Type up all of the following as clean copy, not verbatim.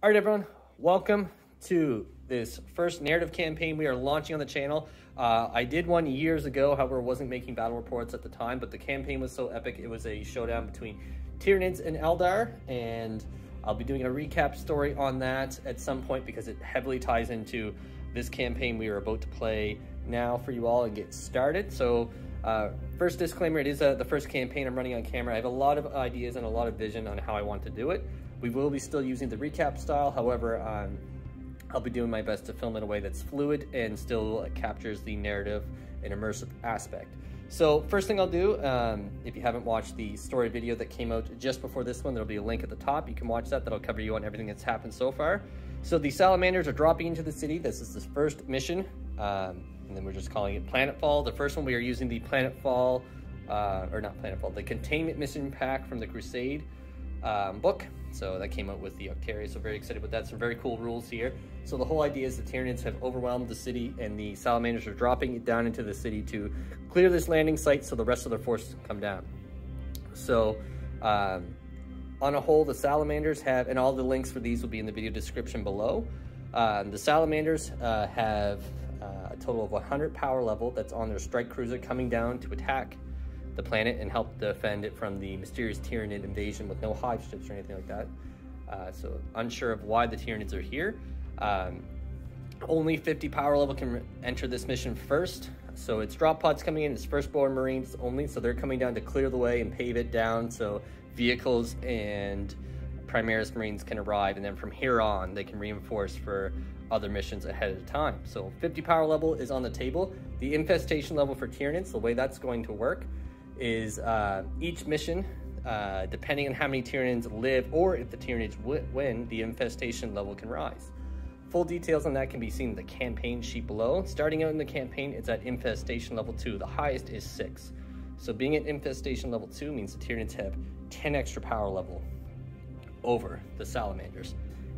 All right, everyone, welcome to this first narrative campaign we are launching on the channel. I did one years ago, however, wasn't making battle reports at the time, but the campaign was so epic. It was a showdown between Tyranids and Eldar, and I'll be doing a recap story on that at some point because it heavily ties into this campaign we are about to play now for you all and get started. So first disclaimer, it is the first campaign I'm running on camera. I have a lot of ideas and a lot of vision on how I want to do it. We will be still using the recap style. However, I'll be doing my best to film in a way that's fluid and still captures the narrative and immersive aspect. So first thing I'll do, if you haven't watched the story video that came out just before this one, there'll be a link at the top. You can watch that. That'll cover you on everything that's happened so far. So the salamanders are dropping into the city. This is the first mission, and then we're just calling it Planetfall. The first one we are using the Planetfall, or not Planetfall, the containment mission pack from the Crusade book. So that came out with the Octarius, so very excited about that. Some very cool rules here. So the whole idea is the Tyranids have overwhelmed the city and the salamanders are dropping it down into the city to clear this landing site so the rest of their forces come down. So on a whole, the salamanders have, and all the links for these will be in the video description below. The salamanders have a total of 100 power level that's on their strike cruiser coming down to attack the planet and help defend it from the mysterious Tyranid invasion with no hive ships or anything like that. So unsure of why the Tyranids are here. Only 50 power level can enter this mission first. So it's drop pods coming in, it's firstborn Marines only, so they're coming down to clear the way and pave it down so vehicles and Primaris Marines can arrive, and then from here on they can reinforce for other missions ahead of time. So 50 power level is on the table. The infestation level for Tyranids, the way that's going to work is each mission, depending on how many Tyranids live or if the Tyranids win, the infestation level can rise. Full details on that can be seen in the campaign sheet below. Starting out in the campaign, it's at infestation level 2. The highest is 6. So being at infestation level 2 means the Tyranids have 10 extra power level over the salamanders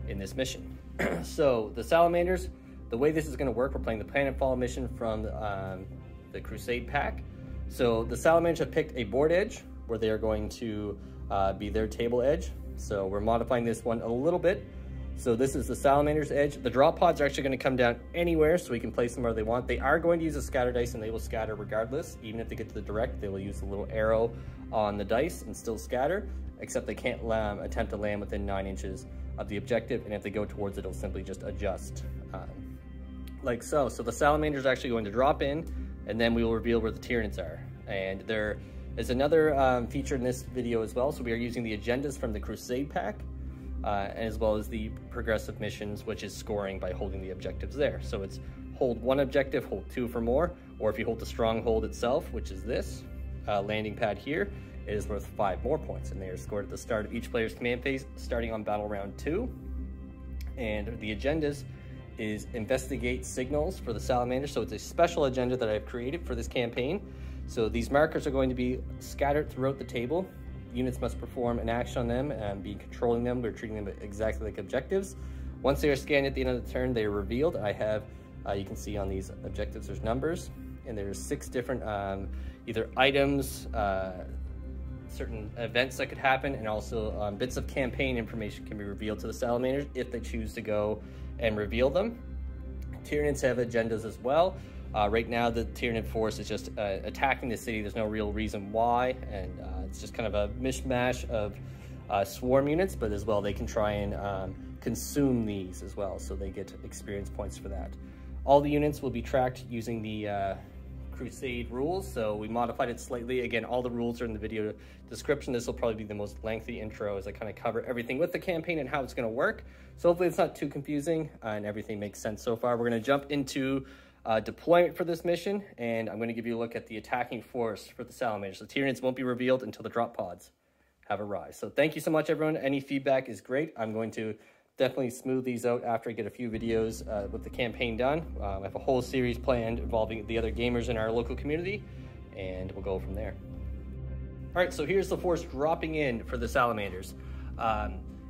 in this mission. So the salamanders, the way this is going to work, we're playing the Planetfall mission from the Crusade pack. So the salamanders have picked a board edge where they are going to be their table edge. So we're modifying this one a little bit. So this is the salamander's edge. The drop pods are actually going to come down anywhere, so we can place them where they want. They are going to use a scatter dice, and they will scatter regardless. Even if they get to the direct, they will use a little arrow on the dice and still scatter, except they can't attempt to land within 9 inches of the objective, and if they go towards it, it'll simply just adjust like so. So the salamander's actually going to drop in, and then we will reveal where the Tyranids are. And there is another feature in this video as well. So we are using the agendas from the Crusade pack, as well as the progressive missions, which is scoring by holding the objectives there. So it's hold 1 objective, hold 2 for more, or if you hold the stronghold itself, which is this landing pad here, it is worth 5 more points, and they are scored at the start of each player's command phase, starting on battle round 2. And the agendas is investigate signals for the salamander. So it's a special agenda that I've created for this campaign. So these markers are going to be scattered throughout the table. Units must perform an action on them and be controlling them. We're treating them exactly like objectives. Once they are scanned at the end of the turn, they are revealed. I have, you can see on these objectives, there's numbers, and there's 6 different either items, certain events that could happen, and also bits of campaign information can be revealed to the salamanders if they choose to go and reveal them. Tyranids have agendas as well. Right now, the Tyranid force is just attacking the city. There's no real reason why, and it's just kind of a mishmash of swarm units, but as well, they can try and consume these as well, so they get experience points for that. All the units will be tracked using the Crusade rules, so we modified it slightly. Again, all the rules are in the video description. This will probably be the most lengthy intro as I kind of cover everything with the campaign and how it's going to work. So hopefully it's not too confusing and everything makes sense so far. We're going to jump into deployment for this mission, and I'm going to give you a look at the attacking force for the salamanders. The Tyranids won't be revealed until the drop pods have arrived. So thank you so much, everyone. Any feedback is great. I'm going to definitely smooth these out after I get a few videos with the campaign done. I have a whole series planned involving the other gamers in our local community, and we'll go from there. All right, so here's the force dropping in for the salamanders.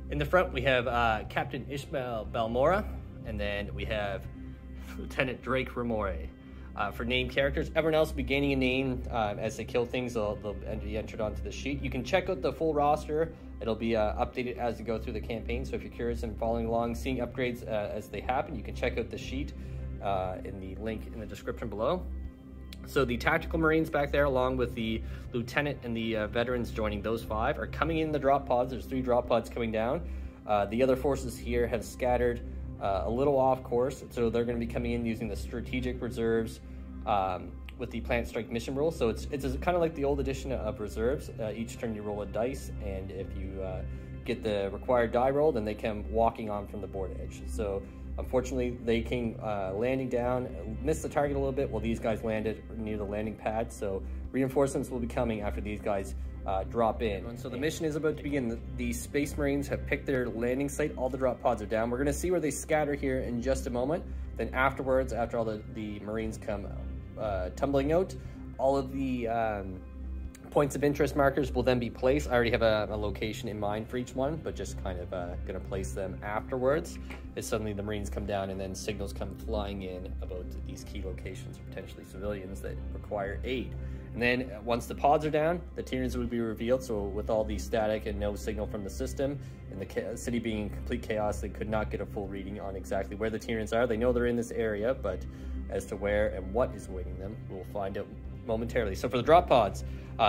In the front, we have Captain Balmorra, and then we have Lieutenant Drake Remore. For named characters, everyone else will be gaining a name as they kill things. They'll be entered onto the sheet. You can check out the full roster It'll be updated as you go through the campaign, so if you're curious and following along, seeing upgrades as they happen, you can check out the sheet in the link in the description below. So the tactical Marines back there, along with the lieutenant and the veterans joining those 5, are coming in the drop pods. There's 3 drop pods coming down. The other forces here have scattered a little off course, so they're going to be coming in using the strategic reserves with the Plant Strike mission rule. So it's kind of like the old edition of reserves. Each turn you roll a dice, and if you get the required die roll, then they come walking on from the board edge. So unfortunately, they came landing down, missed the target a little bit while these guys landed near the landing pad. So reinforcements will be coming after these guys drop in. And so the mission is about to begin. The Space Marines have picked their landing site. All the drop pods are down. We're going to see where they scatter here in just a moment. Then afterwards, after all the Marines come tumbling out, all of the points of interest markers will then be placed. I already have a location in mind for each one, but just kind of going to place them afterwards as suddenly the Marines come down and then signals come flying in about these key locations, potentially civilians that require aid. And then once the pods are down, the Tyranids will be revealed. So with all the static and no signal from the system and the city being in complete chaos, they could not get a full reading on exactly where the Tyranids are. They know they're in this area, but as to where and what is awaiting them, we'll find out momentarily. So for the drop pods,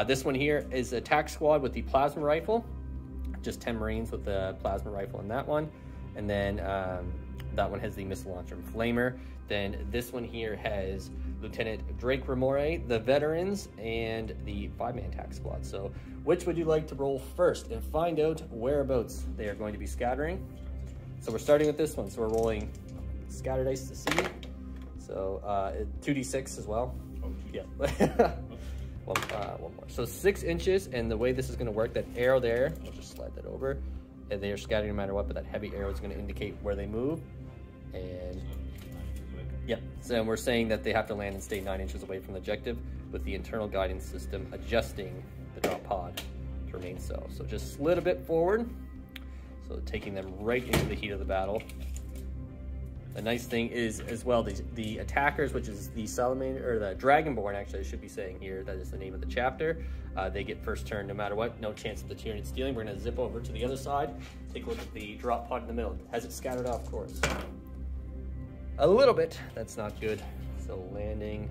this one here is attack squad with the plasma rifle, just 10 Marines with the plasma rifle in that one. And then that one has the missile launcher and flamer. Then this one here has Lieutenant Drake Remore, the veterans, and the 5-man attack squad. So which would you like to roll first and find out whereabouts they are going to be scattering? So we're starting with this one. So we're rolling scatter dice to see. So 2d6 as well. Yeah. One more. So 6 inches, and the way this is going to work, that arrow there, I'll just slide that over, and they are scattering no matter what, but that heavy arrow is going to indicate where they move. And yep, so we're saying that they have to land and stay 9 inches away from the objective, with the internal guidance system adjusting the drop pod to remain so. So just slid a bit forward, so taking them right into the heat of the battle. The nice thing is as well, the attackers, which is the Salamander, or the Dragonborn, actually I should be saying here, that is the name of the chapter. They get first turn no matter what, no chance of the Tyranid stealing. We're gonna zip over to the other side, take a look at the drop pod in the middle. Has it scattered off course? A little bit, that's not good. So landing.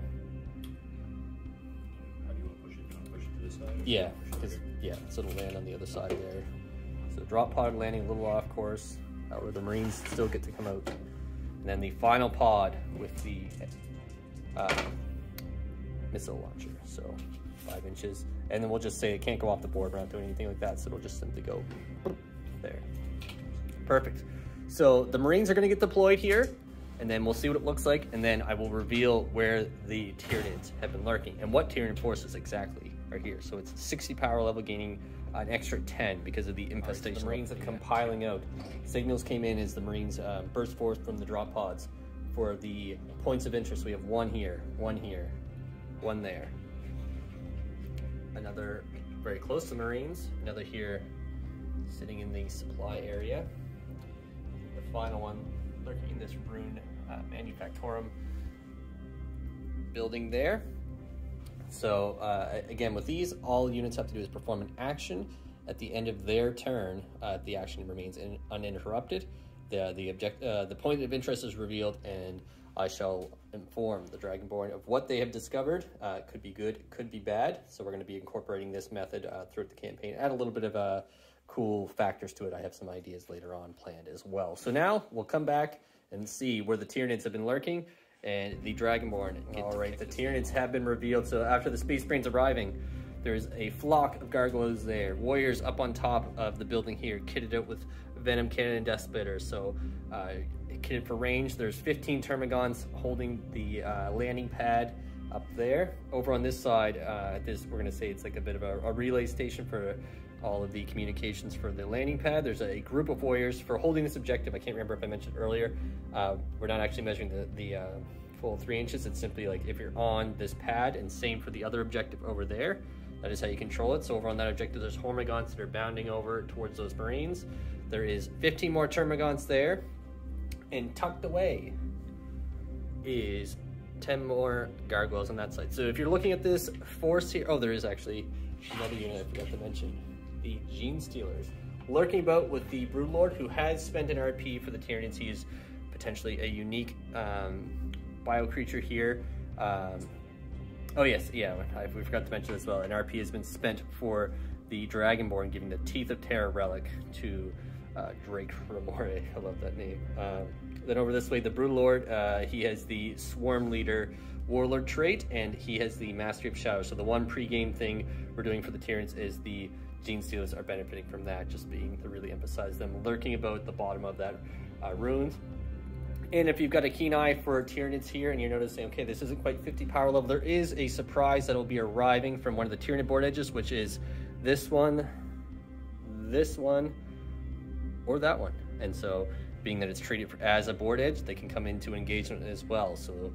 How do you want to push it? Do you want to push it to this side? Yeah, because so it'll land on the other side there. So drop pod landing a little off course, where the Marines still get to come out. And then the final pod with the missile launcher, so 5 inches. And then we'll just say it can't go off the board, we're not doing anything like that, so it'll just simply go there. Perfect. So the Marines are gonna get deployed here, and then we'll see what it looks like, and then I will reveal where the Tyranids have been lurking and what Tyranid forces exactly are here. So it's 60 power level, gaining an extra 10 because of the infestation. Right, so the Marines have come piling out. Signals came in as the Marines burst forth from the drop pods. For the points of interest, we have one here, one there. Another very close to the Marines, another here sitting in the supply area. The final one lurking in this Rune Manufactorum building there. So again, with these, all units have to do is perform an action at the end of their turn. The action remains uninterrupted. The point of interest is revealed, and I shall inform the Dragonborn of what they have discovered. Could be good, could be bad. So we're going to be incorporating this method throughout the campaign. Add a little bit of cool factors to it. I have some ideas later on planned as well. So now we'll come back and see where the Tyranids have been lurking and the Dragonborn. All right, the Tyranids have been revealed. So after the Space Marines arriving, there's a flock of gargoyles there. Warriors up on top of the building here, kitted out with venom cannon and death spitters. So kitted for range. There's 15 Termagants holding the landing pad up there. Over on this side, we're gonna say it's like a bit of a relay station for all of the communications for the landing pad. There's a group of warriors for holding this objective. I can't remember if I mentioned earlier. We're not actually measuring the full 3 inches. It's simply like if you're on this pad, and same for the other objective over there. That is how you control it. So over on that objective, there's Hormagaunts that are bounding over towards those Marines. There is 15 more Termagants there, and tucked away is 10 more gargoyles on that side. So if you're looking at this force here, oh, there is actually another unit I forgot to mention. The Gene Stealers. lurking about with the Broodlord, who has spent an RP for the Tyranids. He is potentially a unique bio creature here. Oh yes, yeah, we forgot to mention as well. An RP has been spent for the Dragonborn, giving the Teeth of Terror relic to Drake Remore. I love that name. Then over this way, the Broodlord, he has the Swarm Leader Warlord trait, and he has the Mastery of Shadow. So the one pre-game thing we're doing for the Tyranids is the Gene Stealers are benefiting from that, just being to really emphasize them lurking about the bottom of that runes. And if you've got a keen eye for Tyranids here and you're noticing, okay, this isn't quite 50 power level, there is a surprise that will be arriving from one of the Tyranid board edges, which is this one, or that one. And so, being that it's treated as a board edge, they can come into engagement as well. So,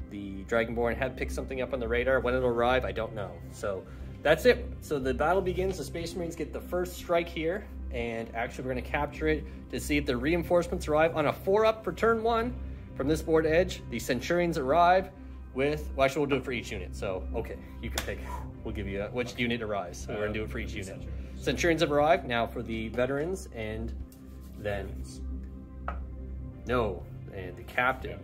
the Dragonborn have picked something up on the radar. When it'll arrive, I don't know. So, that's it. So the battle begins. The Space Marines get the first strike here, and actually we're going to capture it to see if the reinforcements arrive on a 4-up for turn 1 from this board edge. The Centurions arrive with, well, actually we'll do it for each unit. So, okay, you can pick. We'll give you which unit arrives. So we're going to do it for each unit. Centurions have arrived. Now for the veterans, and then, no, and the captain.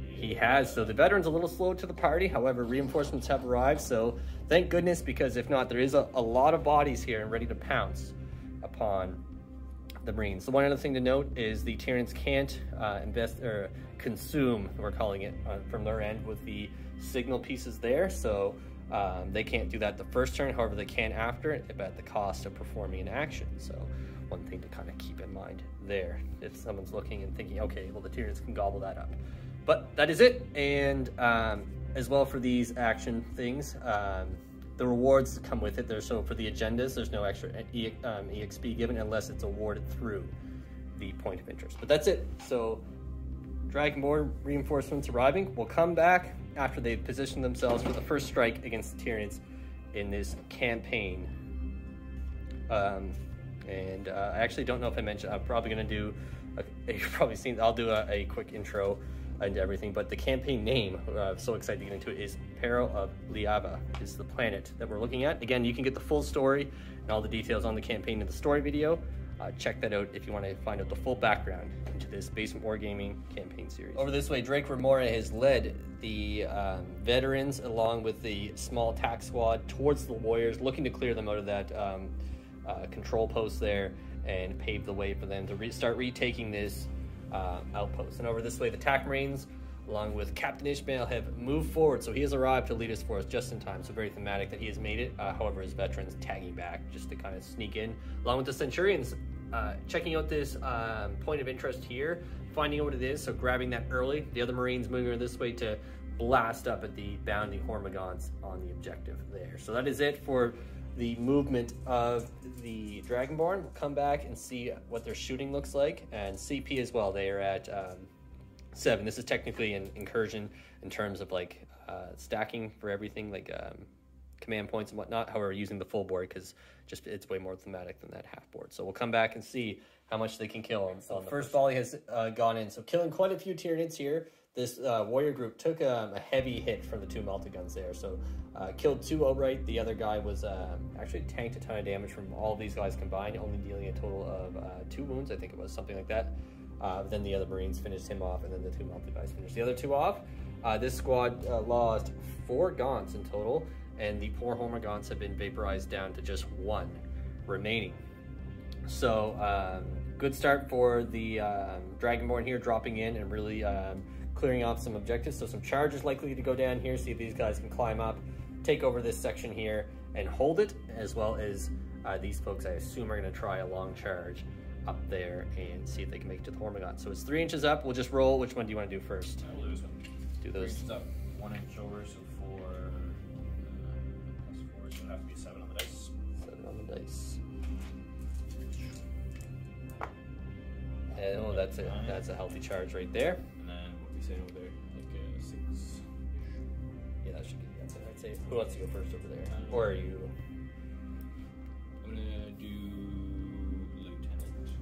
He has, so the veteran's a little slow to the party. However, reinforcements have arrived, so thank goodness, because if not, there is a lot of bodies here and ready to pounce upon the Marines. The one other thing to note is the Tyranids can't invest or consume, we're calling it, from their end with the signal pieces there. So they can't do that the first turn. However, they can after it, at the cost of performing an action. So one thing to kind of keep in mind there if someone's looking and thinking, okay, well, the Tyranids can gobble that up. But that is it. And as well for these action things, the rewards come with it. So for the agendas, there's no extra EXP given unless it's awarded through the point of interest. But that's it. So Dragonborn reinforcements arriving will come back after they've positioned themselves for the first strike against the Tyranids in this campaign. I actually don't know if I mentioned, I'm probably going to do, you've probably seen, I'll do a quick intro into everything, but the campaign name, I'm so excited to get into it, is Peril of Liava, is the planet that we're looking at. Again, you can get the full story and all the details on the campaign in the story video. Check that out if you want to find out the full background into this Basement Wargaming campaign series. Over this way, Drake Remora has led the veterans along with the small attack squad towards the warriors, looking to clear them out of that control post there and pave the way for them to start retaking this outpost. And over this way, the attack Marines, along with Captain Ishmael, have moved forward. So he has arrived to lead us for us just in time. So very thematic that he has made it. However, his veterans tagging back just to kind of sneak in, along with the Centurions checking out this point of interest here, finding out what it is. So grabbing that early. The other Marines moving this way to blast up at the bounding Hormigons on the objective there. So that is it for the movement of the Dragonborn. We'll come back and see what their shooting looks like, and CP as well. They are at 7. This is technically an incursion in terms of like stacking for everything, like command points and whatnot. However, using the full board because just it's way more thematic than that half board. So we'll come back and see how much they can kill. So the first volley has gone in, so killing quite a few Tyranids here. This warrior group took a heavy hit from the 2 multi-guns there, so killed 2 outright. The other guy was actually tanked a ton of damage from all these guys combined, only dealing a total of 2 wounds, I think it was, something like that. Then the other Marines finished him off, and then the 2 multi-guys finished the other 2 off. This squad lost 4 Gaunts in total, and the poor Hormigons have been vaporized down to just 1 remaining. So good start for the Dragonborn here, dropping in and really clearing off some objectives. So some charges likely to go down here, see if these guys can climb up, take over this section here and hold it, as well as these folks I assume are going to try a long charge up there and see if they can make it to the Hormigon. So it's 3 inches up. We'll just roll. Which one do you want to do first? I'll do this one. Do those. 3 inches up, 1 inch over, so 4 plus 4, so it'll have to be 7 on the dice. 7 on the dice. And, oh, that's a healthy charge right there. And then what we say over there, like 6. Yeah, that should be that's it. I'd say. Who wants to go first over there? Or are you? I'm gonna do lieutenant first.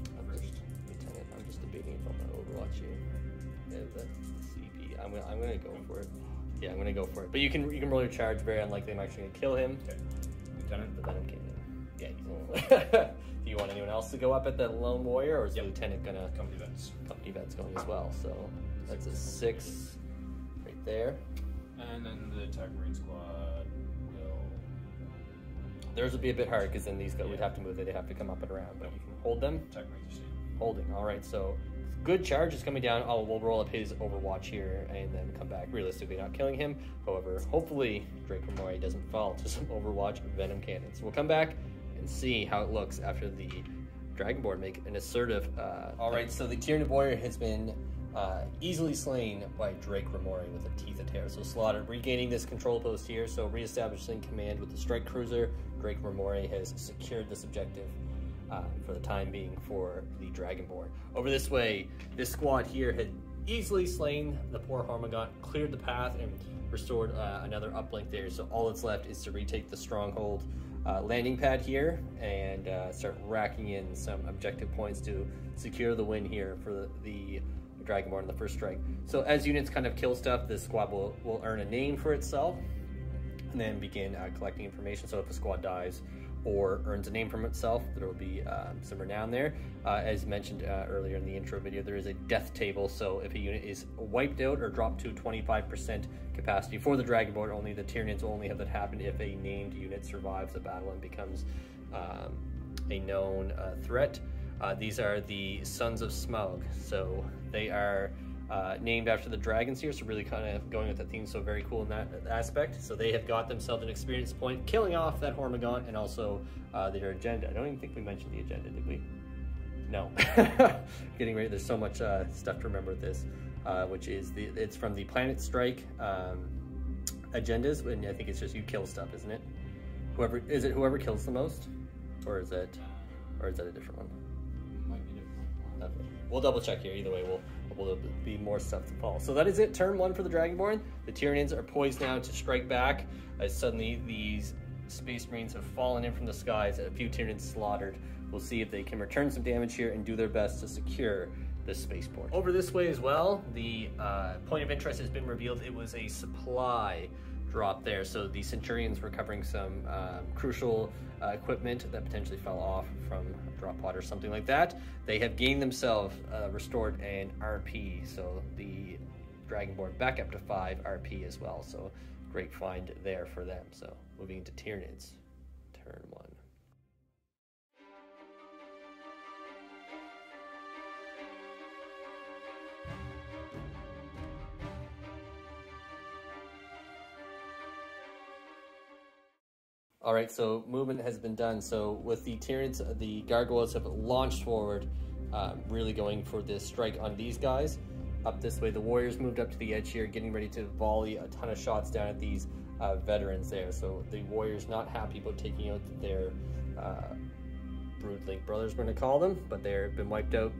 Lieutenant. I'm just debating if I'm gonna Overwatch you. Yeah, the CP. I'm gonna go for it. Yeah, I'm gonna go for it. But you can roll your charge. Very unlikely I'm actually gonna kill him. Okay. Lieutenant. But then I'm kidding. Yeah, he's Do you want anyone else to go up at the lone warrior, or is the lieutenant gonna? Company vets. Company vet's going as well. So that's a 6 right there. And then the attack marine squad will. Theirs would be a bit hard because then these guys would have to move. They have to come up and around, but you can hold them. Attack marines are staying. Holding. All right. So good charge is coming down. Oh, we'll roll up his Overwatch here and then come back. Realistically, not killing him. However, hopefully Dragonborn doesn't fall to some Overwatch Venom cannons. We'll come back and see how it looks after the Dragonborn make an assertive. All right. So the Tyranid warrior has been easily slain by Drake Remori with a Teeth of Terror. So slaughtered, regaining this control post here. So reestablishing command with the strike cruiser. Drake Remori has secured this objective for the time being for the Dragonborn. Over this way, this squad here had easily slain the poor Hormigaunt, cleared the path, and restored another uplink there. So all that's left is to retake the stronghold landing pad here and start racking in some objective points to secure the win here for the Dragonborn in the first strike. So as units kind of kill stuff, this squad will earn a name for itself and then begin collecting information. So if a squad dies or earns a name from itself, there will be some renown there. As mentioned earlier in the intro video, there is a death table. So if a unit is wiped out or dropped to 25% capacity for the Dragonborn, only the Tyranids will only have that happen if a named unit survives the battle and becomes a known threat. These are the Sons of Smaug. So they are named after the dragons here, so really kind of going with the theme, so very cool in that aspect. So they have got themselves an experience point, killing off that Hormigaunt, and also their agenda. I don't even think we mentioned the agenda, did we? No. Getting ready, there's so much stuff to remember with this, which is, it's from the Planet Strike agendas, and I think it's just you kill stuff, isn't it? Whoever kills the most? Or is that a different one? Might be different. Okay. We'll double check here. Either way, will be more stuff to fall. So that is it. Turn 1 for the Dragonborn. The Tyranids are poised now to strike back as suddenly these Space Marines have fallen in from the skies and a few Tyranids slaughtered. We'll see if they can return some damage here and do their best to secure the spaceport. Over this way as well, the point of interest has been revealed. It was a supply drop there. So the Centurions were covering some crucial equipment that potentially fell off from a drop pod or something like that. They have gained themselves restored an RP, so the Dragonborn back up to 5 RP as well. So great find there for them. So moving into Tyranids, turn 1. All right, so movement has been done. So with the Tyranids, the Gargoyles have launched forward, really going for this strike on these guys. Up this way, the Warriors moved up to the edge here, getting ready to volley a ton of shots down at these veterans there. So the Warriors not happy about taking out their Broodlink brothers, we're gonna call them, but they've been wiped out.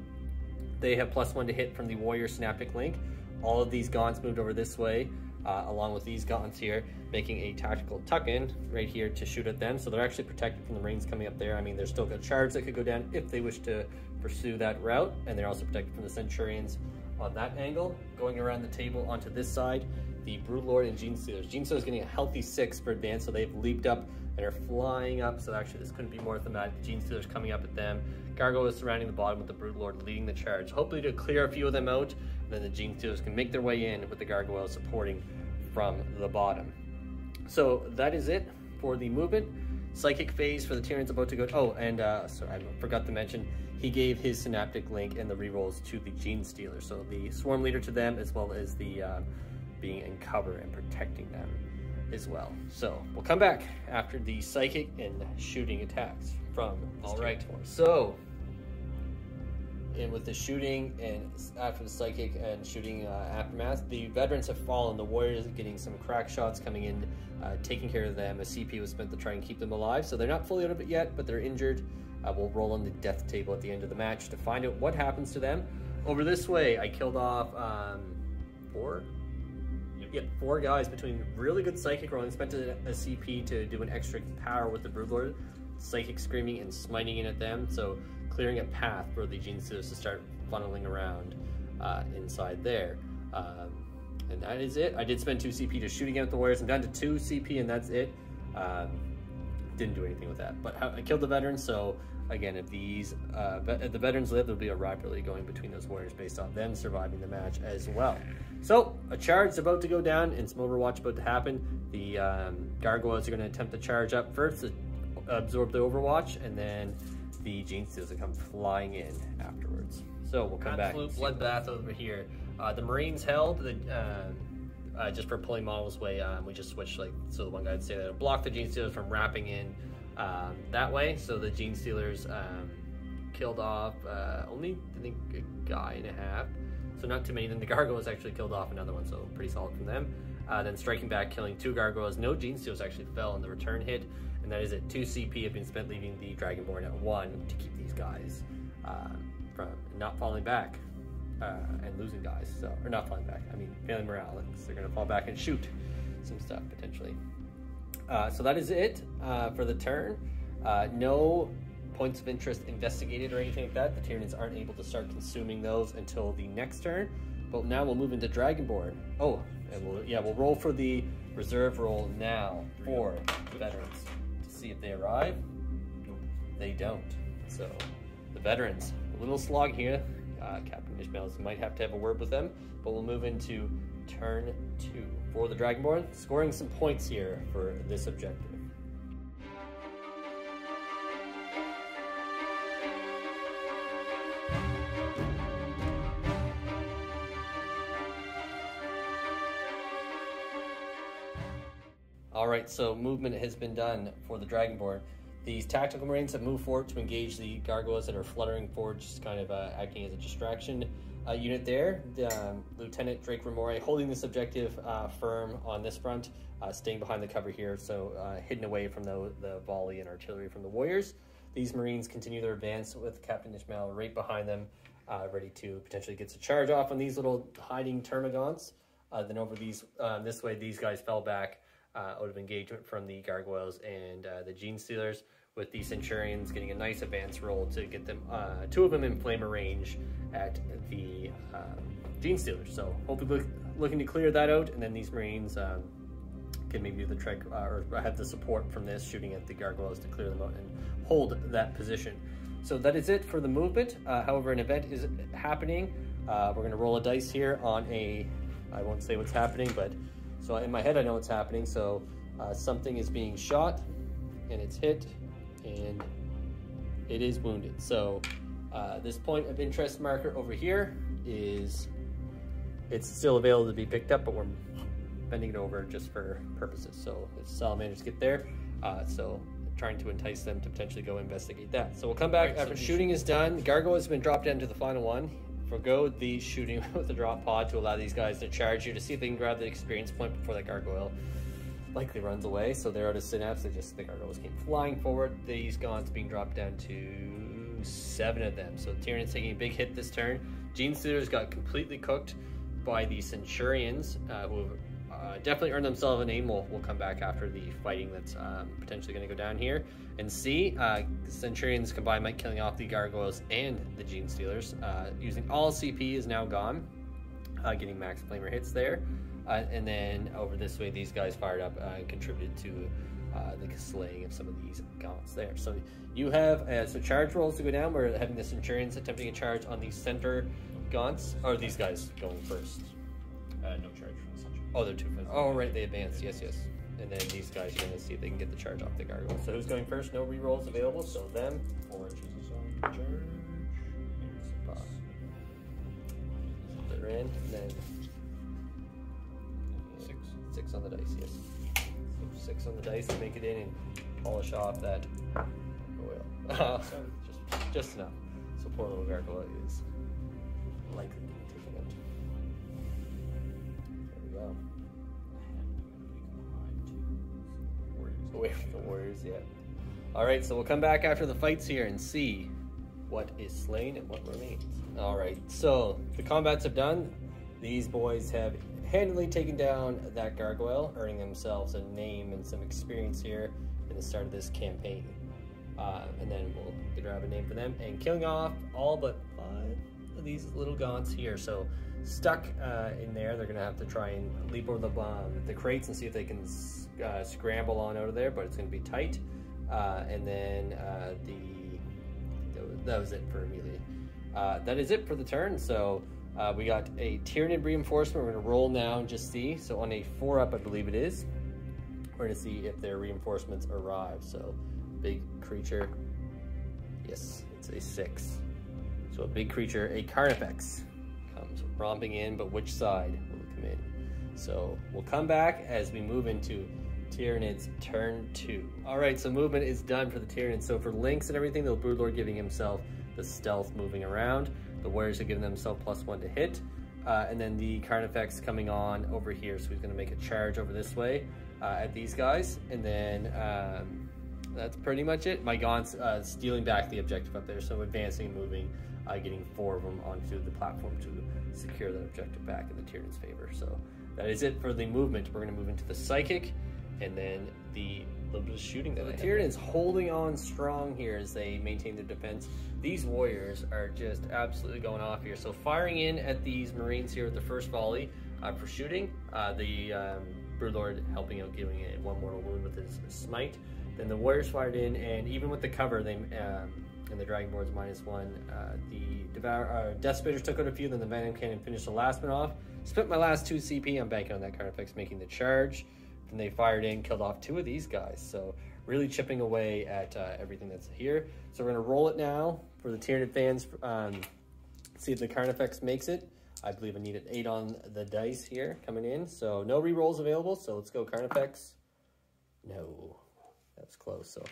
They have +1 to hit from the Warrior Synaptic Link. All of these Gaunts moved over this way, along with these Gaunts here, making a tactical tuck-in right here to shoot at them. So they're actually protected from the Marines coming up there. I mean, there's still got charge that could go down if they wish to pursue that route, and they're also protected from the Centurions on that angle. Going around the table onto this side, the Broodlord and Gene Stealers. Gene Stealers getting a healthy 6 for advance, so they've leaped up and are flying up. So actually this couldn't be more thematic. Gene Stealers coming up at them. Gargoyle is surrounding the bottom with the Broodlord leading the charge, hopefully to clear a few of them out, and then the Gene Stealers can make their way in with the Gargoyle supporting from the bottom. So that is it for the movement. Psychic phase for the Tyranids about to go. Oh, and sorry, I forgot to mention, he gave his Synaptic Link and the rerolls to the Gene Stealer. So the Swarm Leader to them, as well as the being in cover and protecting them as well. So we'll come back after the Psychic and shooting attacks from this territory. So, and with the shooting and after the Psychic and shooting aftermath, the veterans have fallen. The Warriors are getting some crack shots coming in, taking care of them. A CP was spent to try and keep them alive, so they're not fully out of it yet, but they're injured. We'll roll on the death table at the end of the match to find out what happens to them. Over this way, I killed off 4? Yep, 4 guys between really good Psychic rolling, spent a CP to do an extra power with the Broodlord, Psychic screaming and smiting in at them, so clearing a path for the Gene Stealers to start funneling around inside there. And that is it. I did spend 2 CP to shooting out the Warriors. I'm down to 2 CP and that's it. didn't do anything with that. But I killed the veterans, so again, if these if the veterans live, there'll be a rivalry going between those warriors based on them surviving the match as well. So a charge is about to go down and some overwatch about to happen. The gargoyles are going to attempt to charge up first to absorb the overwatch, and then the Gene Stealers will come flying in afterwards. So we'll come back. Absolute bloodbath over here. The Marines held the just for pulling models away. We just switched, like, so the one guy would say that it'll block the Gene Stealers from wrapping in that way. So the Gene Stealers killed off only, I think, a guy and a half. So not too many. Then the gargoyles actually killed off another one, so pretty solid from them. Then striking back, killing 2 gargoyles. No Gene Stealers actually fell in the return hit, and that is it. 2 CP have been spent, leaving the Dragonborn at 1 to keep these guys from not falling back and losing guys. So, or not falling back, I mean failing morale. They're going to fall back and shoot some stuff potentially. So that is it for the turn. No points of interest investigated or anything like that. The Tyranids aren't able to start consuming those until the next turn. But now we'll move into Dragonborn. Oh, and we'll roll for the reserve roll now for the veterans to see if they arrive. Nope. They don't. So the veterans, a little slog here. Captain Ishmael might have to have a word with them, but we'll move into turn 2 for the Dragonborn, scoring some points here for this objective. All right, so movement has been done for the Dragonborn. These tactical Marines have moved forward to engage the gargoyles that are fluttering forward, just kind of acting as a distraction unit there. Lieutenant Drake Remore holding this objective firm on this front, staying behind the cover here, so hidden away from the volley and artillery from the warriors. These Marines continue their advance with Captain Ishmael right behind them, ready to potentially get a charge off on these little hiding termagants. Then over these, this way, these guys fell back out of engagement from the gargoyles and the Gene Stealers, with the Centurions getting a nice advance roll to get them, 2 of them in flamer range at the Gene Stealers. So hopefully looking to clear that out, and then these Marines can maybe do the trick or have the support from this, shooting at the gargoyles to clear them out and hold that position. So that is it for the movement. However, an event is happening. We're going to roll a dice here on a, I won't say what's happening, but so in my head I know what's happening. So something is being shot and it's hit and it is wounded. So this point of interest marker over here is, it's still available to be picked up, but we're bending it over just for purposes. So if salamanders get there, so trying to entice them to potentially go investigate that. So we'll come back after shooting is done. Gargoyle has been dropped down to the final one. Forgo the shooting with the drop pod to allow these guys to charge you to see if they can grab the experience point before that gargoyle likely runs away. So they're out of synapse. They just, the gargoyles came flying forward. These gaunts being dropped down to 7 of them. So Tyranids taking a big hit this turn. Gene Stealers got completely cooked by the Centurions, who have definitely earned themselves a name. We'll come back after the fighting that's potentially going to go down here. And see, Centurions combined might killing off the gargoyles and the Gene Stealers. Using all CP is now gone, getting max flamer hits there. And then over this way, these guys fired up and contributed to the slaying of some of these gaunts there. So you have some charge rolls to go down. We're having the Centurions attempting a charge on the center gaunts. Or are these guys going first? No charge from the Centurions. Oh, they're 2 first. Oh, right, they advanced. Yes, yes. And then these guys are going to see if they can get the charge off the gargoyle. So who's going first? No rerolls available. So them. 4 inches of charge. They're in. And then 6 on the dice, yes. So 6 on the dice to make it in and polish off that oil. just enough. So poor little gargoyle is likely to be taken out. There we go. Away from the warriors, yeah. Alright, so we'll come back after the fights here and see what is slain and what remains. Alright, so the combats have done. These boys have handily taken down that gargoyle, earning themselves a name and some experience here in the start of this campaign. And then we'll grab a name for them, and killing off all but 5 of these little gaunts here. So stuck in there, they're gonna have to try and leap over the crates and see if they can scramble on out of there, but it's gonna be tight. and then that was it for melee. That is it for the turn. So we got a Tyranid reinforcement. We're going to roll now and just see. So on a 4-up, I believe it is, we're going to see if their reinforcements arrive. So big creature. Yes, it's a 6. So a big creature, a Carnifex, comes romping in, but which side will it come in? So we'll come back as we move into Tyranid's turn 2. All right, so movement is done for the Tyranid. So for links and everything, the Broodlord giving himself the stealth moving around. The Warriors are giving themselves +1 to hit. And then the Carnifex coming on over here. So he's going to make a charge over this way at these guys. And then that's pretty much it. My Gaunt's stealing back the objective up there. So advancing and moving, getting 4 of them onto the platform to secure that objective back in the Tyranid's favor. So that is it for the movement. We're going to move into the Psychic and then the little bit of shooting that the Tyranid's holding on strong here as they maintain their defense. These Warriors are just absolutely going off here. So firing in at these Marines here with the first volley for shooting. The Broodlord helping out, giving it 1 mortal wound with his smite. Then the Warriors fired in, and even with the cover, they and the Dragonborn's -1. The Death Spitters took out a few, then the Venom Cannon finished the last one off. Spent my last 2 CP. I'm banking on that Carnifex making the charge. Then they fired in, killed off 2 of these guys. So really chipping away at everything that's here. So we're going to roll it now for the Tyranid fans. See if the Carnifex makes it. I believe I need an 8 on the dice here coming in. So no re-rolls available. So let's go Carnifex. No, that's close. So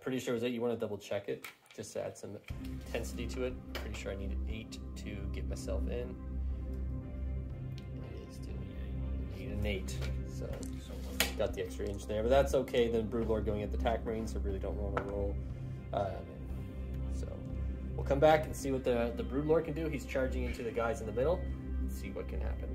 pretty sure it was 8. You want to double check it just to add some intensity to it. Pretty sure I need an 8 to get myself in. It is to need an 8. So got the extra inch there, but that's okay. Then Broodlord going at the attack marine, so really don't want to roll. So we'll come back and see what the Broodlord can do. He's charging into the guys in the middle. Let's see what can happen.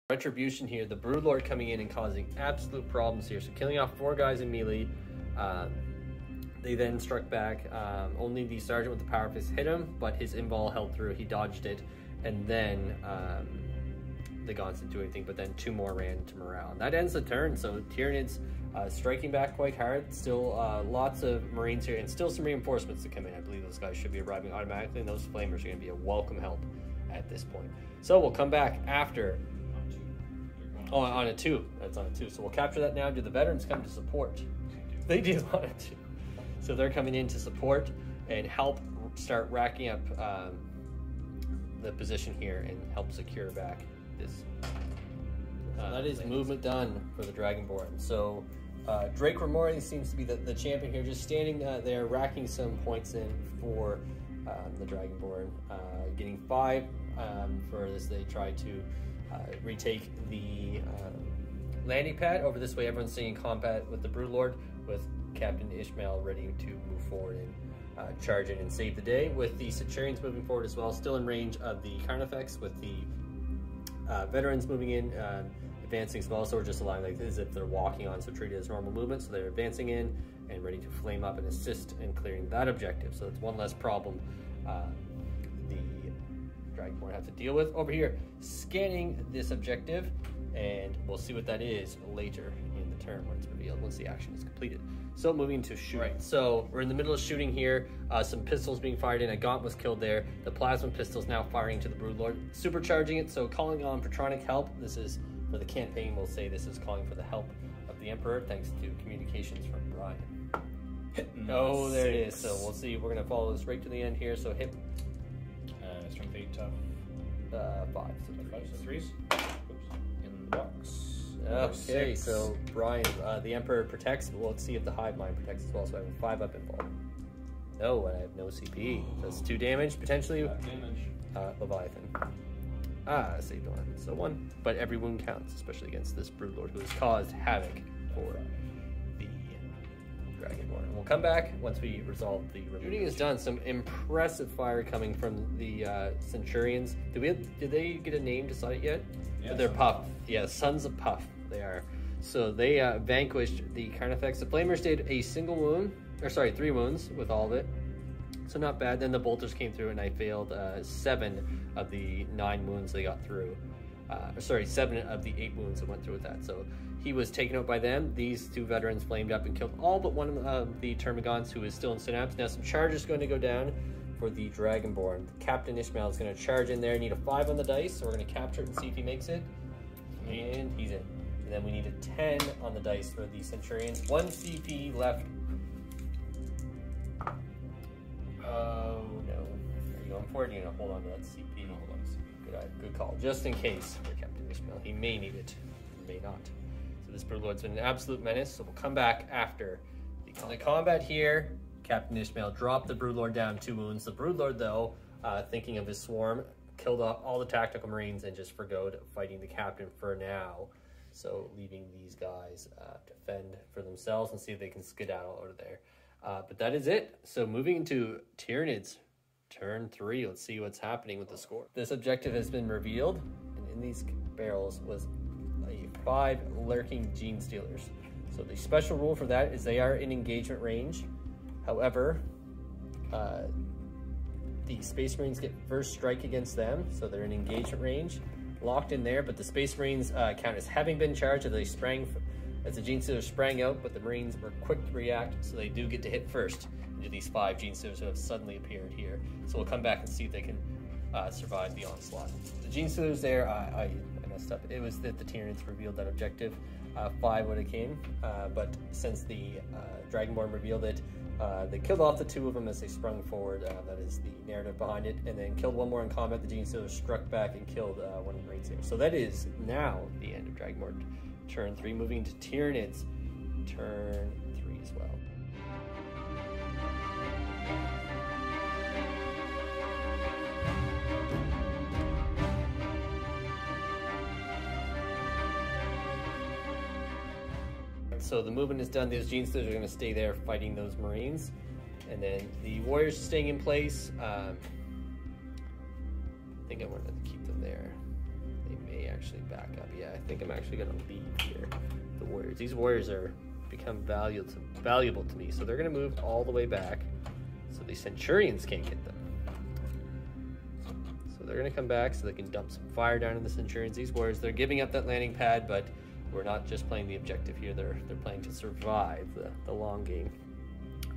Retribution here, the Broodlord coming in and causing absolute problems here. So killing off 4 guys in melee. They then struck back. Only the Sergeant with the Power Fist hit him, but his invul held through. He dodged it, and then the Gaunts didn't do anything, but then 2 more ran to morale. And that ends the turn. So Tyranid's striking back quite hard. Still lots of Marines here, and still some reinforcements to come in. I believe those guys should be arriving automatically, and those Flamers are going to be a welcome help at this point. So we'll come back after. Oh, on a 2. That's on a 2. So we'll capture that now. Do the veterans come to support? They do on a 2. So they're coming in to support and help start racking up the position here and help secure back this. That is movement done for the Dragonborn. So Drake Ramori seems to be the champion here, just standing there racking some points in for the Dragonborn. Getting 5 for this. They try to retake the landing pad. Over this way, everyone's staying in combat with the Broodlord, with Captain Ishmael ready to move forward and charge in and save the day, with the Centurions moving forward as well, still in range of the Carnifex, with the veterans moving in, advancing as well. So we're just allowing like as if they're walking on, so treated as normal movement. So they're advancing in and ready to flame up and assist in clearing that objective. So it's one less problem the Dragonborn have to deal with. Over here, scanning this objective, and we'll see what that is later in the turn when it's revealed, once the action is completed. So moving to shooting. Right. So we're in the middle of shooting here. Some pistols being fired in. A Gaunt was killed there. The plasma pistol's now firing to the Broodlord, supercharging it. So calling on Patronic help. This is for the campaign. We'll say this is calling for the help of the Emperor, thanks to communications from Brian. Oh, there it is. So we'll see. We're gonna follow this right to the end here. So hit. Strength 8, tough. 5. So 3s. In the box. Okay, so Brian, the Emperor protects. Well, let's see if the Hive Mind protects as well. So I have a 5 up involved. No, and I have no CP. That's 2 damage, potentially. Leviathan. Saved 1. So 1. But every wound counts, especially against this Broodlord who has caused havoc for the Dragonborn. And we'll come back once we resolve the shooting is done. Some impressive fire coming from the Centurions. Did they get a name decided yet? Yeah, they're Puff. Yeah, Sons of Puff. They are. So they vanquished the Carnifex. The Flamers did a single wound, or sorry, 3 wounds with all of it. So not bad. Then the bolters came through and I failed 7 of the 9 wounds they got through. Sorry, 7 of the 8 wounds that went through with that. So he was taken out by them. These 2 veterans flamed up and killed all but one of the Termagants, who is still in Synapse. Now some charges going to go down for the Dragonborn. Captain Ishmael is going to charge in there. Need a 5 on the dice, so we're going to capture it and see if he makes it. And he's in. And then we need a 10 on the dice for the Centurions. 1 CP left. Oh no. Are you going for it? You're going to hold on to that CP. Hold on to CP. Good call. Just in case for Captain Ishmael. He may need it. He may not. So this Broodlord's been an absolute menace. So we'll come back after the combat here. Captain Ishmael dropped the Broodlord down 2 wounds. The Broodlord, though, thinking of his swarm, killed off all the tactical marines and just forgoed fighting the captain for now. So leaving these guys defend for themselves and see if they can skedaddle out of there. But that is it. So moving into Tyranids, turn 3. Let's see what's happening with the score. This objective has been revealed, and in these barrels was 5 lurking gene stealers. So the special rule for that is they are in engagement range. However, the Space Marines get first strike against them, so they're in engagement range, locked in there, but the Space Marines count as having been charged as they sprang, as the Gene Stealers sprang out, but the Marines were quick to react, so they do get to hit first into these 5 Gene Stealers who have suddenly appeared here. So we'll come back and see if they can survive the onslaught. The Gene Stealers there, I messed up. It was that the Tyranids revealed that objective. 5 would have came, but since the Dragonborn revealed it, they killed off the 2 of them as they sprung forward. That is the narrative behind it. And then killed 1 more in combat. The Gene Stealers struck back and killed 1 of the Marines here. So that is now the end of Dragonborn turn 3. Moving to Tyranids turn 3 as well. So the movement is done. Those Gene Stealers are going to stay there fighting those Marines. And then the Warriors are staying in place. I think I wanted to keep them there. They may actually back up. Yeah, I think I'm actually going to leave here. The Warriors. These Warriors are become valuable to me. So they're going to move all the way back so the Centurions can't get them. So they're going to come back so they can dump some fire down on the Centurions. These Warriors, they're giving up that landing pad, but we're not just playing the objective here. They're playing to survive the long game.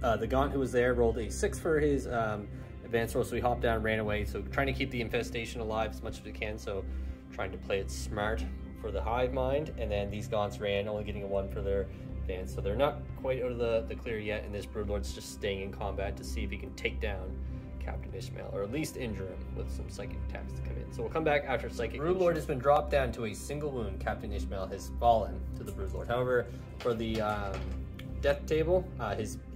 The Gaunt, who was there, rolled a 6 for his advance roll, so he hopped down, ran away. So trying to keep the infestation alive as much as we can. So trying to play it smart for the hive mind. And then these Gaunts ran, only getting a 1 for their advance. So they're not quite out of the clear yet. And this Broodlord's just staying in combat to see if he can take down Captain Ishmael, or at least injure him with some psychic attacks to come in. So we'll come back after psychic. Broodlord has been dropped down to a single wound. Captain Ishmael has fallen to the Broodlord. However, for the death table,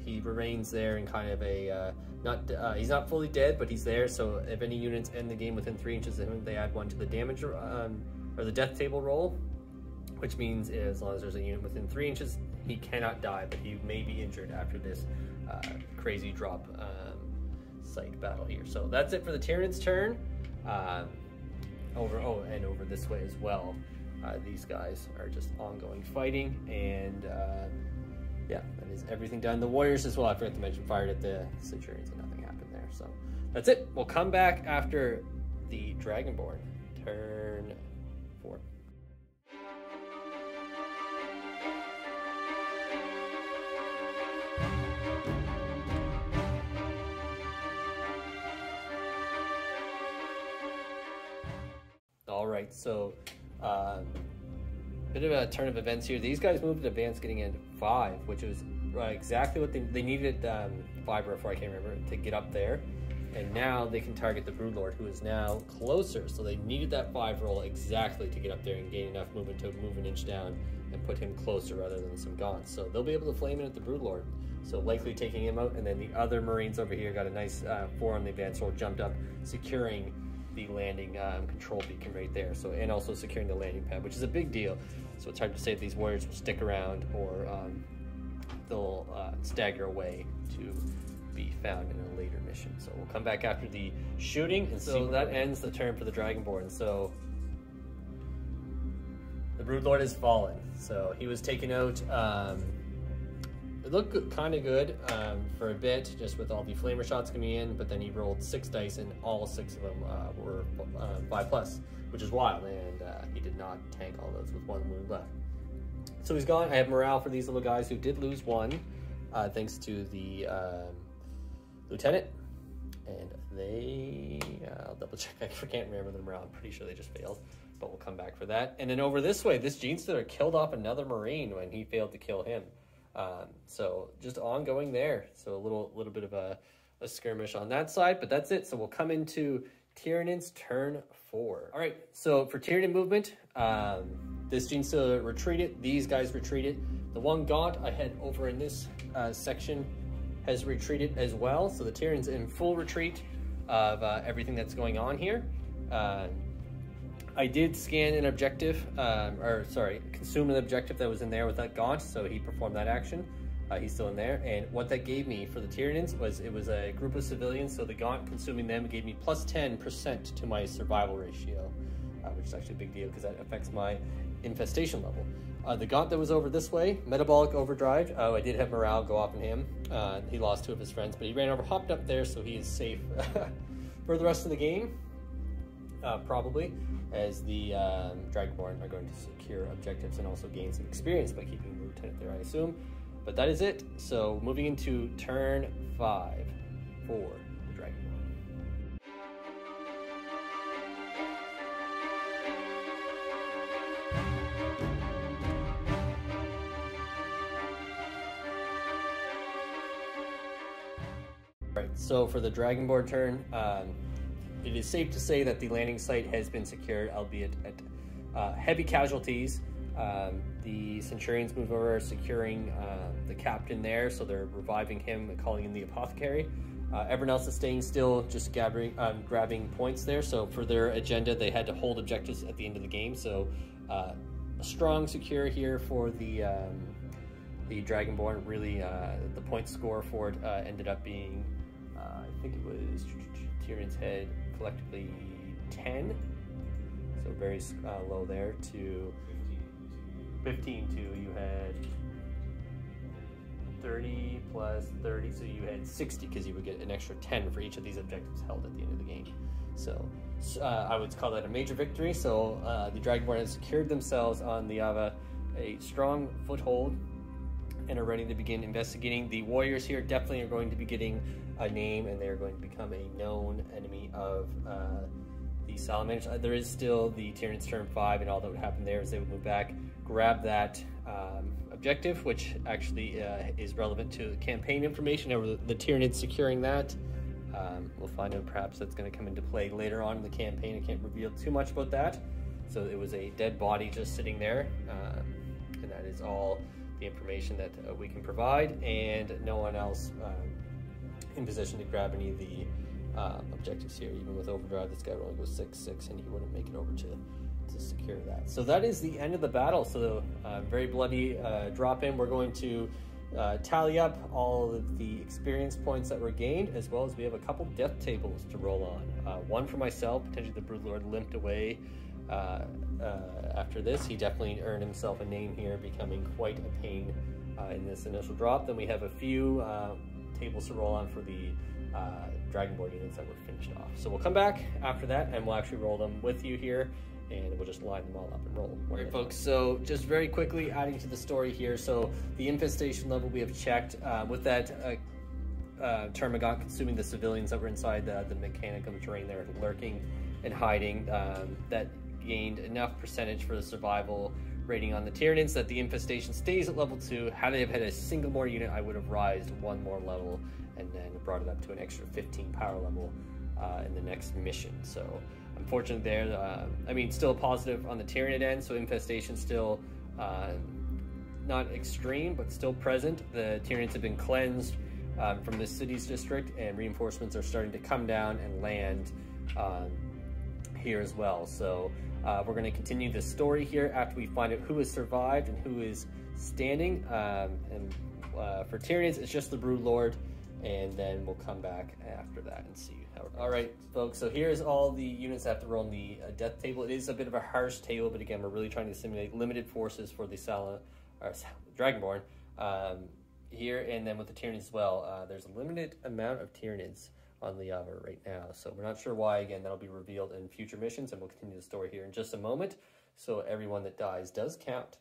he remains there in kind of a he's not fully dead, but he's there. So if any units end the game within 3 inches of him, they add 1 to the damage or the death table roll, which means as long as there's a unit within 3 inches, he cannot die, but he may be injured after this crazy drop site battle here. So that's it for the Tyranids' turn. Over this way as well. These guys are just ongoing fighting, and yeah, that is everything done. The Warriors as well, I forgot to mention, fired at the Centurions and nothing happened there. So that's it. We'll come back after the Dragonborn turn 4. All right, so bit of a turn of events here. These guys moved to advance getting in 5, which was exactly what they needed 5 or 4, I can't remember, to get up there. And now they can target the Broodlord, who is now closer. So they needed that 5 roll exactly to get up there and gain enough movement to move an inch down and put him closer rather than some Gaunts. So they'll be able to flame in at the Broodlord. So likely taking him out. And then the other Marines over here got a nice 4 on the advance roll, jumped up, securing the landing control beacon right there. So, and also securing the landing pad, which is a big deal. So it's hard to say if these Warriors will stick around or they'll stagger away to be found in a later mission. So we'll come back after the shooting, and so that ends the turn for the Dragonborn. So the Broodlord has fallen. So he was taken out. it looked kind of good for a bit, just with all the flamer shots coming in, but then he rolled 6 dice and all 6 of them were 5+, which is wild, and he did not tank all those with 1 wound left. So he's gone. I have morale for these little guys who did lose 1, thanks to the lieutenant, and they, I'll double check, I can't remember the morale, I'm pretty sure they just failed, but we'll come back for that. And then over this way, this Genestealer killed off another Marine when he failed to kill him. So just ongoing there. So a little bit of a skirmish on that side, but that's it. So we'll come into Tyrannid's turn 4. All right, so for Tyranid movement, this Genestealer retreated, these guys retreated. The one Gaunt I had over in this section has retreated as well. So the Tyrannid's in full retreat of everything that's going on here. I did scan an objective, consume an objective that was in there with that Gaunt, so he performed that action. He's still in there, and what that gave me for the Tyranids was, it was a group of civilians, so the Gaunt consuming them gave me plus 10% to my survival ratio, which is actually a big deal because that affects my infestation level. The Gaunt that was over this way, metabolic overdrive, I did have morale go up in him. He lost 2 of his friends, but he ran over, hopped up there, so he is safe for the rest of the game, probably, as the Dragonborn are going to secure objectives and also gain some experience by keeping the lieutenant there, I assume. But that is it. So moving into turn 5 for the Dragonborn. Right, so for the Dragonborn turn, it is safe to say that the landing site has been secured, albeit at heavy casualties. The Centurions move over, securing the captain there, so they're reviving him and calling in the apothecary. Everyone else is staying still, just grabbing points there. So for their agenda, they had to hold objectives at the end of the game. So a strong secure here for the Dragonborn. Really, the point score for it ended up being, I think it was Tyrannid's Head collectively 10. So very low there to 15 to, you had 30 plus 30, so you had 60 because you would get an extra 10 for each of these objectives held at the end of the game. So I would call that a major victory. So the Dragonborn has secured themselves on Liava a strong foothold and are ready to begin investigating. The warriors here definitely are going to be getting a name, and they're going to become a known enemy of the Salamanders. There is still the Tyrannid's turn 5, and all that would happen there is they would move back, grab that objective, which actually is relevant to the campaign information. Over the Tyrannid securing that, we'll find out perhaps that's going to come into play later on in the campaign. I can't reveal too much about that. So it was a dead body just sitting there, and that is all the information that we can provide, and no one else in position to grab any of the objectives here. Even with overdrive, this guy only goes 6/6, and he wouldn't make it over to secure that. So that is the end of the battle. So very bloody drop in. We're going to tally up all of the experience points that were gained, as well as we have a couple death tables to roll on. One for myself, potentially the Broodlord limped away after this. He definitely earned himself a name here, becoming quite a pain in this initial drop. Then we have a few tables to roll on for the Dragonborn units that were finished off. So we'll come back after that, and we'll actually roll them with you here, and we'll just line them all up and roll. All right, folks, so just very quickly adding to the story here. So the infestation level we have checked with that Termagant consuming the civilians that were inside the mechanic of the terrain there, lurking and hiding. That gained enough percentage for the survival rating on the Tyranids that the infestation stays at level 2. Had I have had a single more unit, I would have rised 1 more level and then brought it up to an extra 15 power level in the next mission. So unfortunately there, I mean, still a positive on the Tyranid end, so infestation still not extreme, but still present. The Tyranids have been cleansed from the city's district, and reinforcements are starting to come down and land here as well. So we're going to continue this story here after we find out who has survived and who is standing. And for Tyranids, it's just the Broodlord, and then we'll come back after that and see how it goes. All right, folks, so here's all the units that have to roll on the death table. It is a bit of a harsh table, but again, we're really trying to simulate limited forces for the Dragonborn. here, and then with the Tyranids as well, there's a limited amount of Tyranids on Liava right now, so we're not sure why. Again, that'll be revealed in future missions, and we'll continue the story here in just a moment. So everyone that dies does count.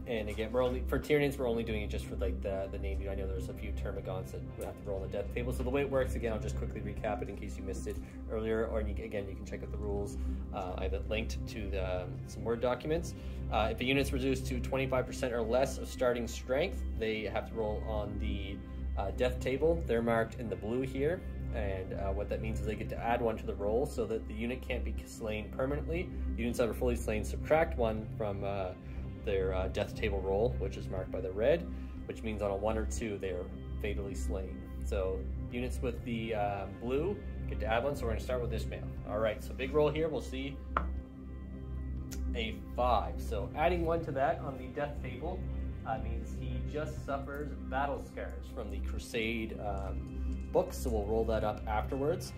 And again, we're only for Tyranids, we're only doing it just for like the name. I know there's a few Termagants that we have to roll on the death table. So the way it works, again, I'll just quickly recap it in case you missed it earlier, or again, you can check out the rules. I have it linked to some Word documents. If a unit's reduced to 25% or less of starting strength, they have to roll on the death table. They're marked in the blue here. And what that means is they get to add one to the roll so that the unit can't be slain permanently. Units that are fully slain subtract one from their death table roll, which is marked by the red, which means on a 1 or 2 they're fatally slain. So units with the blue get to add one, so we're going to start with Ishmael. Alright, so big roll here, we'll see a 5. So adding 1 to that on the death table means he just suffers battle scars from the Crusade book, so we'll roll that up afterwards.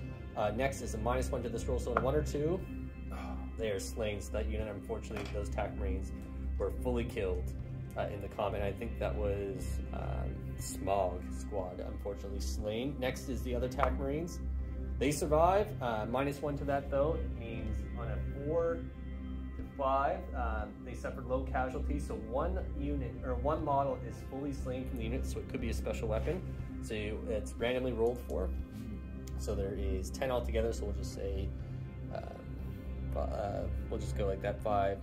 Next is a -1 to this roll, so on a 1 or 2, they are slain. So that unit, unfortunately, those attack marines were fully killed in the combat. I think that was Smog squad, unfortunately slain. Next is the other attack marines. They survive. -1 to that though means on a 4 to 5, they suffered low casualties. So one unit or one model is fully slain from the unit, so it could be a special weapon. So it's randomly rolled for. So there is 10 altogether. So we'll just say we'll just go like that. 5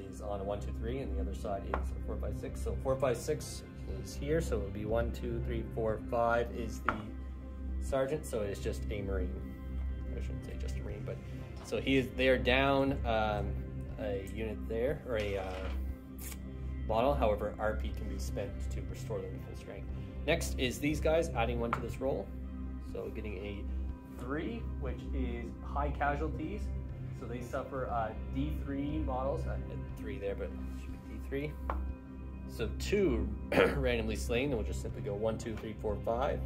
is on a 1, 2, 3, and the other side is 4, 5, 6. So 4, 5, 6 is here. So it would be 1, 2, 3, 4, 5 is the sergeant. So it's just a marine. I shouldn't say just a marine, but so they are down a unit there, or a model. However, RP can be spent to restore them to full strength. Next is these guys, adding 1 to this roll. So getting a 3, which is high casualties. So they suffer D3 models. I had 3 there, but it should be D3. So 2 randomly slain, then we'll just simply go 1, 2, 3, 4, 5.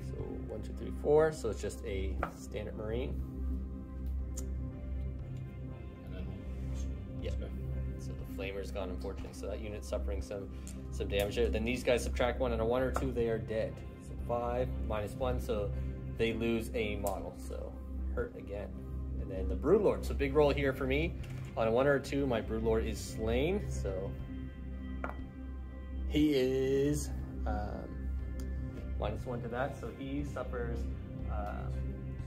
So 1, 2, 3, 4. So it's just a standard marine. Yeah. So the flamer's gone, unfortunately. So that unit's suffering some damage there. Then these guys subtract 1, and a 1 or 2, they are dead. So 5 -1, so they lose a model. So hurt again. And then the Broodlord. So big roll here for me. On a 1 or a 2, my Broodlord is slain. So he is -1 to that. So he suffers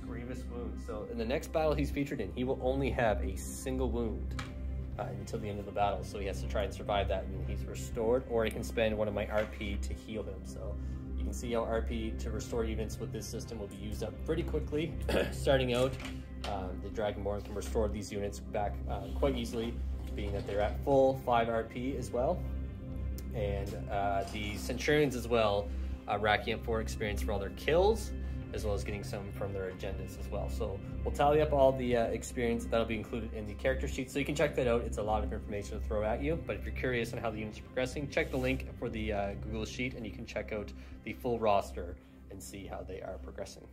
grievous wounds. So in the next battle he's featured in, he will only have a single wound until the end of the battle. So he has to try and survive that, and he's restored, or I can spend 1 of my RP to heal him. So you can see how RP to restore units with this system will be used up pretty quickly. Starting out, the Dragonborn can restore these units back quite easily, being that they're at full 5 RP as well. And the Centurions as well, racking up 4 experience for all their kills, as well as getting some from their agendas as well. So we'll tally up all the experience. That'll be included in the character sheet, so you can check that out. It's a lot of information to throw at you, but if you're curious on how the units are progressing, check the link for the Google sheet, and you can check out the full roster and see how they are progressing.